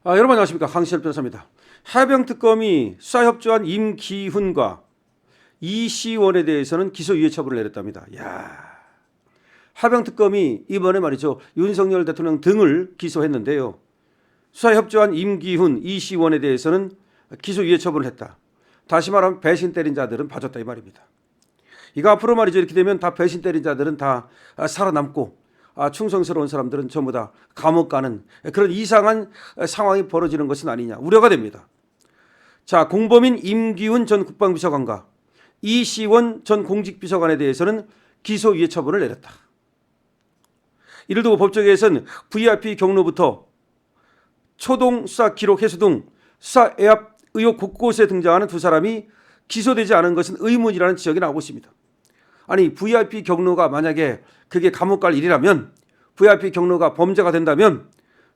여러분 안녕하십니까, 강시열 변호사입니다. 해병특검이 수사협조한 임기훈과 이시원에 대해서는 기소유예 처분을 내렸답니다. 해병특검이 이번에 말이죠, 윤석열 대통령 등을 기소했는데요, 수사협조한 임기훈, 이시원에 대해서는 기소유예 처분을 했다. 다시 말하면 배신 때린 자들은 봐줬다 이 말입니다. 이거 앞으로 말이죠, 이렇게 되면 다 배신 때린 자들은 다 살아남고 충성스러운 사람들은 전부 다 감옥 가는 그런 이상한 상황이 벌어지는 것은 아니냐 우려가 됩니다. 자, 공범인 임기훈 전 국방비서관과 이시원 전 공직비서관에 대해서는 기소유예 처분을 내렸다. 이를 두고 법조계에서는 VIP 경로부터 초동 수사 기록 해소 등 수사 애압 의혹 곳곳에 등장하는 두 사람이 기소되지 않은 것은 의문이라는 지적이 나오고 있습니다. 아니, VIP 경로가 만약에 그게 감옥 갈 일이라면, VIP 경로가 범죄가 된다면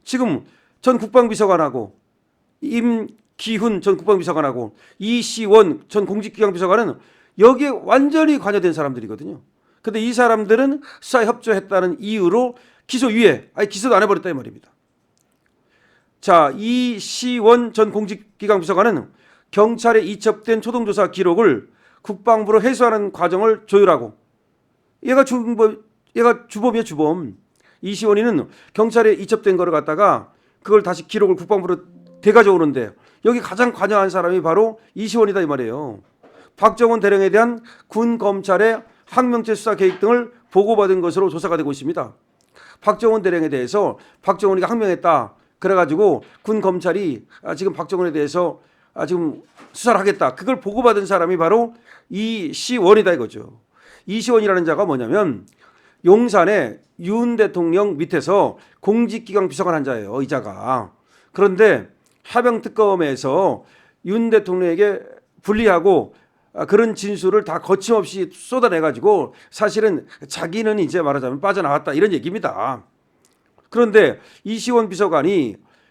지금 전 국방비서관하고 임기훈 전 국방비서관하고 이시원 전 공직기강비서관은 여기에 완전히 관여된 사람들이거든요. 근데 이 사람들은 수사에 협조했다는 이유로 기소유예, 기소도 안 해버렸다 이 말입니다. 자, 이시원 전 공직기강비서관은 경찰에 이첩된 초동조사 기록을 국방부로 회수하는 과정을 조율하고, 얘가 주범이야, 주범. 이시원이는 경찰에 이첩된 거를 갖다가 그걸 다시 기록을 국방부로 대가져오는데 여기 가장 관여한 사람이 바로 이시원이다 이 말이에요. 박정원 대령에 대한 군 검찰의 항명죄 수사 계획 등을 보고받은 것으로 조사가 되고 있습니다. 박정원 대령에 대해서 박정원이가 항명했다 그래가지고 군 검찰이 지금 박정원에 대해서 지금 수사를 하겠다, 그걸 보고받은 사람이 바로 이시원이다 이거죠. 이시원이라는 자가 뭐냐면 용산에 윤 대통령 밑에서 공직기강 비서관 한 자예요, 이 자가. 그런데 해병특검에서 윤 대통령에게 불리하고 그런 진술을 다 거침없이 쏟아내가지고 사실은 자기는 이제 말하자면 빠져나왔다 이런 얘기입니다. 그런데 이시원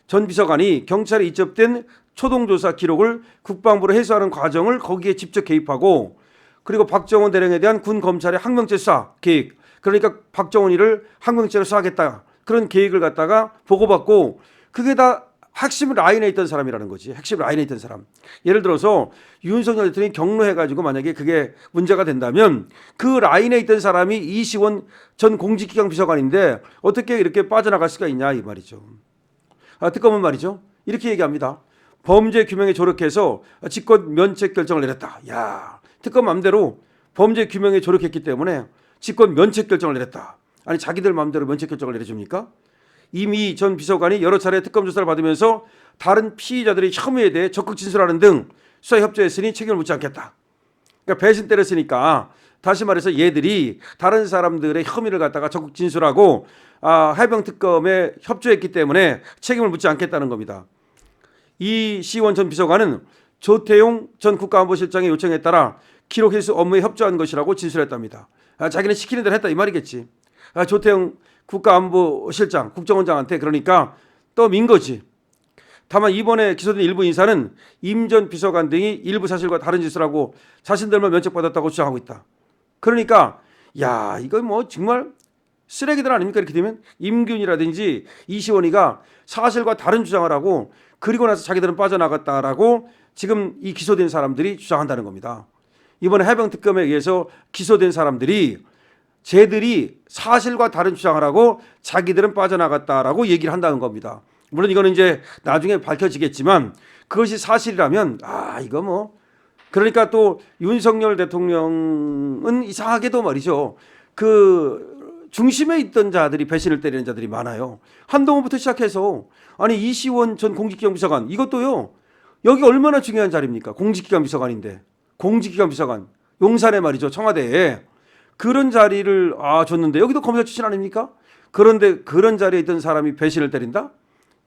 전 비서관이 경찰에 이첩된 초동조사 기록을 국방부로 회수하는 과정을 거기에 직접 개입하고, 그리고 박정원 대령에 대한 군 검찰의 항명죄 수사 계획, 그러니까 박정원이를 항명죄로 수사하겠다 그런 계획을 갖다가 보고받고, 그게 다 핵심 라인에 있던 사람이라는 거지. 핵심 라인에 있던 사람. 예를 들어서 윤석열 대통령이 경로해가지고 만약에 그게 문제가 된다면 그 라인에 있던 사람이 이시원 전 공직기강 비서관인데 어떻게 이렇게 빠져나갈 수가 있냐 이 말이죠. 특검은 말이죠, 이렇게 얘기합니다. 범죄 규명에 조력해서 직권 면책 결정을 내렸다. 특검 맘대로 범죄 규명에 조력했기 때문에 직권 면책 결정을 내렸다. 아니, 자기들 맘대로 면책 결정을 내려줍니까? 이미 전 비서관이 여러 차례 특검 조사를 받으면서 다른 피의자들의 혐의에 대해 적극 진술하는 등 수사에 협조했으니 책임을 묻지 않겠다. 그러니까 배신 때렸으니까 다시 말해서 얘들이 다른 사람들의 혐의를 갖다가 적극 진술하고 해병특검에 협조했기 때문에 책임을 묻지 않겠다는 겁니다. 이시원 전 비서관은 조태용 전 국가안보실장의 요청에 따라 기록 회수 업무에 협조한 것이라고 진술했답니다. 자기는 시키는 대로 했다 이 말이겠지. 조태용 국가안보실장, 국정원장한테 그러니까 떠민 거지. 다만 이번에 기소된 일부 인사는 임 전 비서관 등이 일부 사실과 다른 짓을 하고 자신들만 면책받았다고 주장하고 있다. 그러니까 이거 뭐 정말 쓰레기들 아닙니까? 이렇게 되면 임균이라든지 이시원이가 사실과 다른 주장을 하고 그리고 나서 자기들은 빠져나갔다라고 지금 이 기소된 사람들이 주장한다는 겁니다. 이번에 해병특검에 의해서 기소된 사람들이 쟤들이 사실과 다른 주장을 하고 자기들은 빠져나갔다라고 얘기를 한다는 겁니다. 물론 이거는 이제 나중에 밝혀지겠지만 그것이 사실이라면 이거 뭐, 그러니까 또 윤석열 대통령은 이상하게도 말이죠, 그 중심에 있던 자들이 배신을 때리는 자들이 많아요. 한동훈부터 시작해서, 아니 이시원 전 공직기강 비서관 이것도요, 여기 얼마나 중요한 자리입니까? 공직기강 비서관인데, 공직기강 비서관 용산에 말이죠, 청와대에 그런 자리를 줬는데 여기도 검사 출신 아닙니까? 그런데 그런 자리에 있던 사람이 배신을 때린다?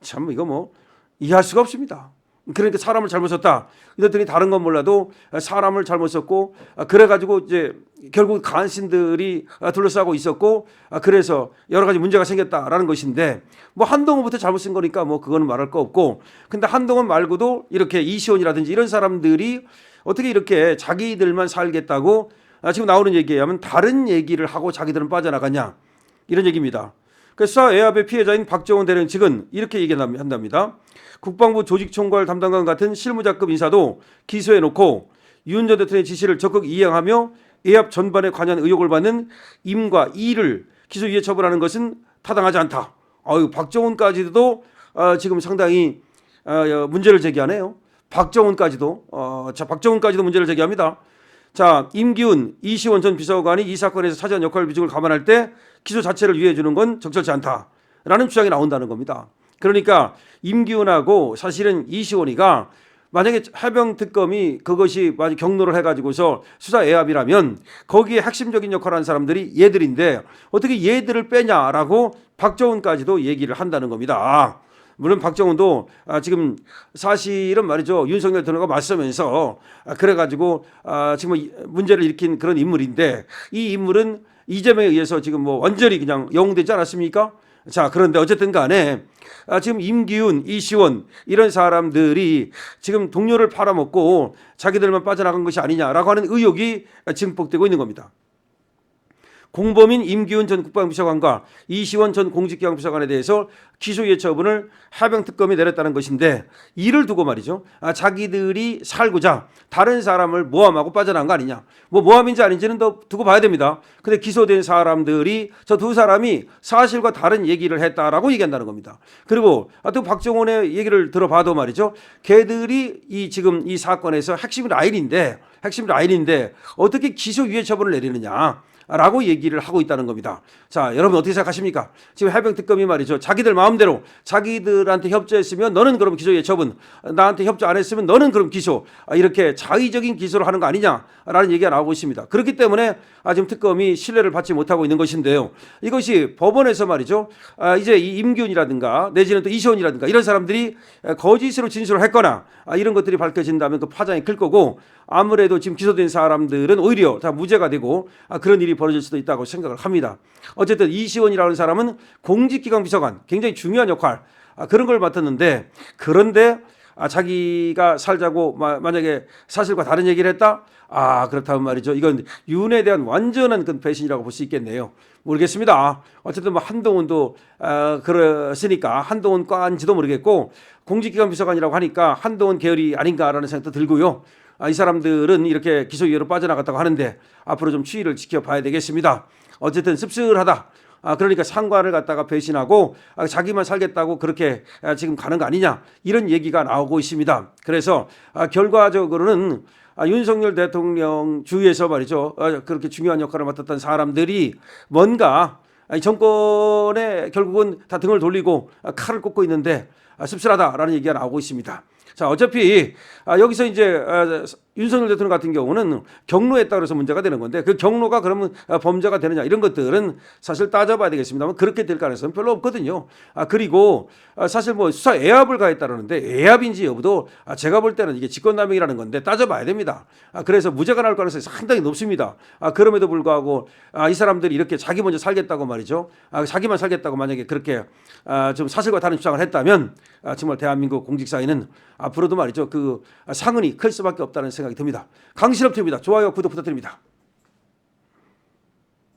참 이거 뭐 이해할 수가 없습니다. 그러니까 사람을 잘못 썼다 이랬더니 다른 건 몰라도 사람을 잘못 썼고, 그래가지고 이제 결국 간신들이 둘러싸고 있었고, 그래서 여러 가지 문제가 생겼다라는 것인데, 뭐 한동훈부터 잘못 쓴 거니까 뭐 그거는 말할 거 없고, 근데 한동훈 말고도 이렇게 이시원이라든지 이런 사람들이 어떻게 이렇게 자기들만 살겠다고 지금 나오는 얘기에 하면 다른 얘기를 하고 자기들은 빠져나가냐 이런 얘기입니다. 그 수사 외압의 피해자인 박정훈 대령 측은 이렇게 얘기한답니다. 국방부 조직총괄 담당관 같은 실무자급 인사도 기소해놓고 윤 전 대통령의 지시를 적극 이행하며 외압 전반에 관여한 의혹을 받는 임과 이를 기소유예 처분하는 것은 타당하지 않다. 박정훈까지도 지금 상당히 문제를 제기하네요. 박정훈까지도 문제를 제기합니다. 자, 임기훈, 이시원 전 비서관이 이 사건에서 차지한 역할 비중을 감안할 때 기소 자체를 유예해 주는 건 적절치 않다라는 주장이 나온다는 겁니다. 그러니까 임기훈하고 사실은 이시원이가 만약에 해병 특검이 그것이 경로를 해가지고서 수사 외압이라면 거기에 핵심적인 역할을 하는 사람들이 얘들인데 어떻게 얘들을 빼냐라고 박정훈까지도 얘기를 한다는 겁니다. 물론 박정훈도 지금 사실은 말이죠. 윤석열 대통령과 맞서면서 그래가지고 지금 문제를 일으킨 그런 인물인데 이 인물은 이재명에 의해서 지금 뭐 완전히 그냥 영웅되지 않았습니까? 자, 그런데 어쨌든 간에 지금 임기훈, 이시원 이런 사람들이 지금 동료를 팔아먹고 자기들만 빠져나간 것이 아니냐라고 하는 의혹이 증폭되고 있는 겁니다. 공범인 임기훈 전 국방부비서관과 이시원 전 공직기강비서관에 대해서 기소유예 처분을 해병특검이 내렸다는 것인데 이를 두고 말이죠. 자기들이 살고자 다른 사람을 모함하고 빠져나간 거 아니냐. 뭐 모함인지 아닌지는 더 두고 봐야 됩니다. 근데 기소된 사람들이 저 두 사람이 사실과 다른 얘기를 했다라고 얘기한다는 겁니다. 그리고 또 박정훈의 얘기를 들어봐도 말이죠. 걔들이 지금 이 사건에서 핵심 라인인데 어떻게 기소유예 처분을 내리느냐. 라고 얘기를 하고 있다는 겁니다. 자, 여러분 어떻게 생각하십니까? 지금 해병특검이 말이죠. 자기들 마음대로 자기들한테 협조했으면 너는 그럼 기소유예 처분, 나한테 협조 안 했으면 너는 그럼 기소, 이렇게 자의적인 기소를 하는 거 아니냐라는 얘기가 나오고 있습니다. 그렇기 때문에 지금 특검이 신뢰를 받지 못하고 있는 것인데요. 이것이 법원에서 말이죠. 이제 이 임기훈이라든가 내지는 또 이시원이라든가 이런 사람들이 거짓으로 진술을 했거나 이런 것들이 밝혀진다면 그 파장이 클 거고 아무래도 지금 기소된 사람들은 오히려 다 무죄가 되고 그런 일이 벌어질 수도 있다고 생각을 합니다. 어쨌든 이시원이라는 사람은 공직기강 비서관 굉장히 중요한 역할 그런 걸 맡았는데 그런데 자기가 살자고 만약에 사실과 다른 얘기를 했다? 그렇다면 말이죠. 이건 윤에 대한 완전한 그 배신이라고 볼 수 있겠네요. 모르겠습니다. 어쨌든 뭐 한동훈도 그랬으니까 한동훈 과인지도 모르겠고 공직기강 비서관이라고 하니까 한동훈 계열이 아닌가라는 생각도 들고요. 이 사람들은 이렇게 기소유예로 빠져나갔다고 하는데 앞으로 좀 추이를 지켜봐야 되겠습니다. 어쨌든 씁쓸하다. 그러니까 상관을 갖다가 배신하고 자기만 살겠다고 그렇게 지금 가는 거 아니냐 이런 얘기가 나오고 있습니다. 그래서 결과적으로는 윤석열 대통령 주위에서 말이죠. 그렇게 중요한 역할을 맡았던 사람들이 뭔가 정권에 결국은 다 등을 돌리고 칼을 꽂고 있는데 씁쓸하다라는 얘기가 나오고 있습니다. 자, 어차피 여기서 이제 윤석열 대통령 같은 경우는 경로했다 그래서 문제가 되는 건데 그 경로가 그러면 범죄가 되느냐 이런 것들은 사실 따져봐야 되겠습니다만 그렇게 될 가능성은 별로 없거든요. 그리고 사실 뭐 수사 외압을 가했다는데 외압인지 여부도 제가 볼 때는 이게 직권남용이라는 건데 따져봐야 됩니다. 그래서 무죄가 나올 가능성이 상당히 높습니다. 그럼에도 불구하고 이 사람들이 이렇게 자기 먼저 살겠다고 말이죠. 자기만 살겠다고 만약에 그렇게 좀 사실과 다른 주장을 했다면 정말 대한민국 공직사회는 앞으로도 말이죠. 그 상흔이 클 수밖에 없다는 생각이 듭니다. 강신업 TV입니다. 좋아요, 구독 부탁드립니다.